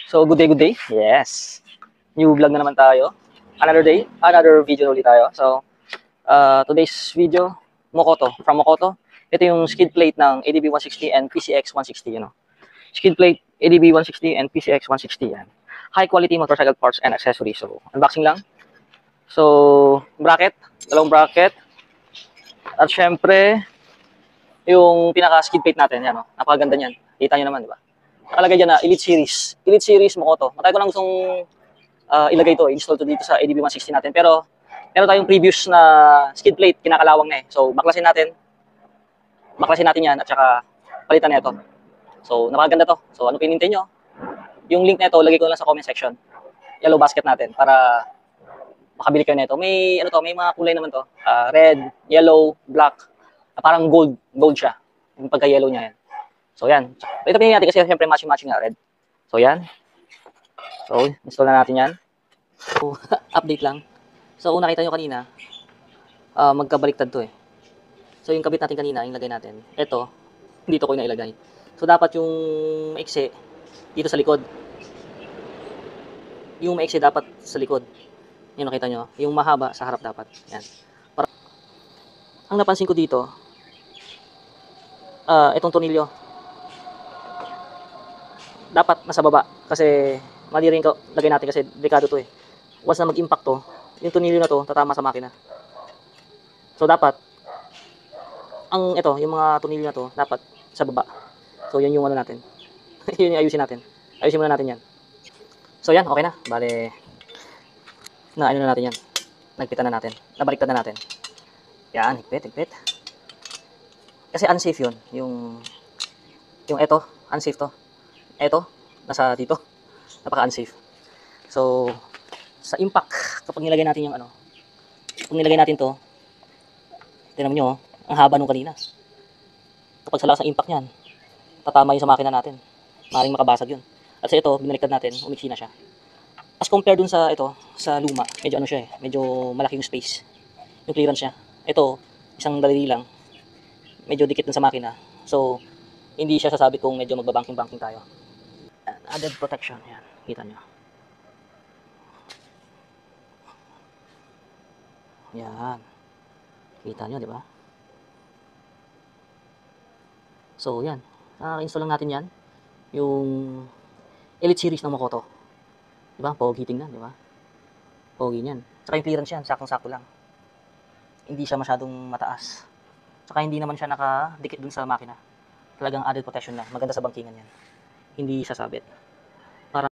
So, good day, good day. Yes. New vlog na naman tayo. Another day, another video ulit tayo. So, today's video, Mokoto. From Mokoto, ito yung skid plate ng ADB 160 and PCX 160, Skid plate, ADB 160 and PCX 160, yan. High quality motorcycle parts and accessories. So, unboxing lang. So, bracket, dalawang bracket. At syempre, yung pinaka-skid plate natin, yan, napakaganda niyan. Kita nyo naman, di ba? Nakalagay dyan na Elite Series. Elite Series Mokoto. Matay ko lang gustong ilagay ito, install to dito sa ADB 160 natin. Pero, meron tayong previous na skid plate, kinakalawang na eh. So, baklasin natin yan at saka palitan na ito. So, napakaganda to. So, ano pinintay nyo? Yung link na ito, lagay ko lang sa comment section. Yellow basket natin para makabili kayo nito. May ano to, may mga kulay naman to. Red, yellow, black. Parang gold siya. Yung pagka-yellow niya yan. So, yan. Ito pinili natin kasi siyempre matching nga red. So, yan. So, install na natin yan. So, update lang. So, kung nakita nyo kanina, magkabaliktad to eh. So, yung kabit natin kanina, yung lagay natin, ito, dito ko yung nailagay. So, dapat yung maiksi dito sa likod. Yung maiksi dapat sa likod. Yung nakita nyo. Yung mahaba sa harap dapat. Yan. Ang napansin ko dito, itong tornilyo, dapat nasa baba. Kasi, mali rin lagay natin kasi delikado to eh. Once na mag-impact to, yung tornilyo na to, tatama sa makina. So, dapat, yung mga tornilyo na to, dapat sa baba. So, yun yung ano natin. Yun yung ayusin natin. Ayusin muna natin yan. So, yan, okay na. Bale, na ano na natin yan. Nagpitan na natin. Nabaliktad na natin. Yan, higpit. Kasi unsafe yun. Yung eto, unsafe to. Eto, nasa dito. Napaka-unsafe. So, sa impact, kapag nilagay natin yung kung nilagay natin to, tingnan nyo, ang haba nung kanina. Kapag sa lakas ng impact niyan, tatama yun sa makina natin. Maring makabasag yun. At sa ito, binaliktad natin, umiksi na siya. As compare dun sa sa luma, medyo siya eh, medyo malaki yung space. Yung clearance niya. Ito, isang daliri lang. Medyo dikit dun sa makina. So, hindi siya sasabi kung medyo magbabanking-banking tayo. Added protection, yan. Kita nyo. Yan. Kita nyo, di ba? So, yan. Install lang natin yan. Yung Elite Series ng Mokoto. Di ba? Pogi tingnan, di ba? Pogi niyan. Saka yung clearance yan, sakong-sako lang. Hindi siya masyadong mataas. Saka hindi naman siya nakadikit dun sa makina. Talagang added protection lang. Maganda sa bangkingan yan. Hindi sasabit.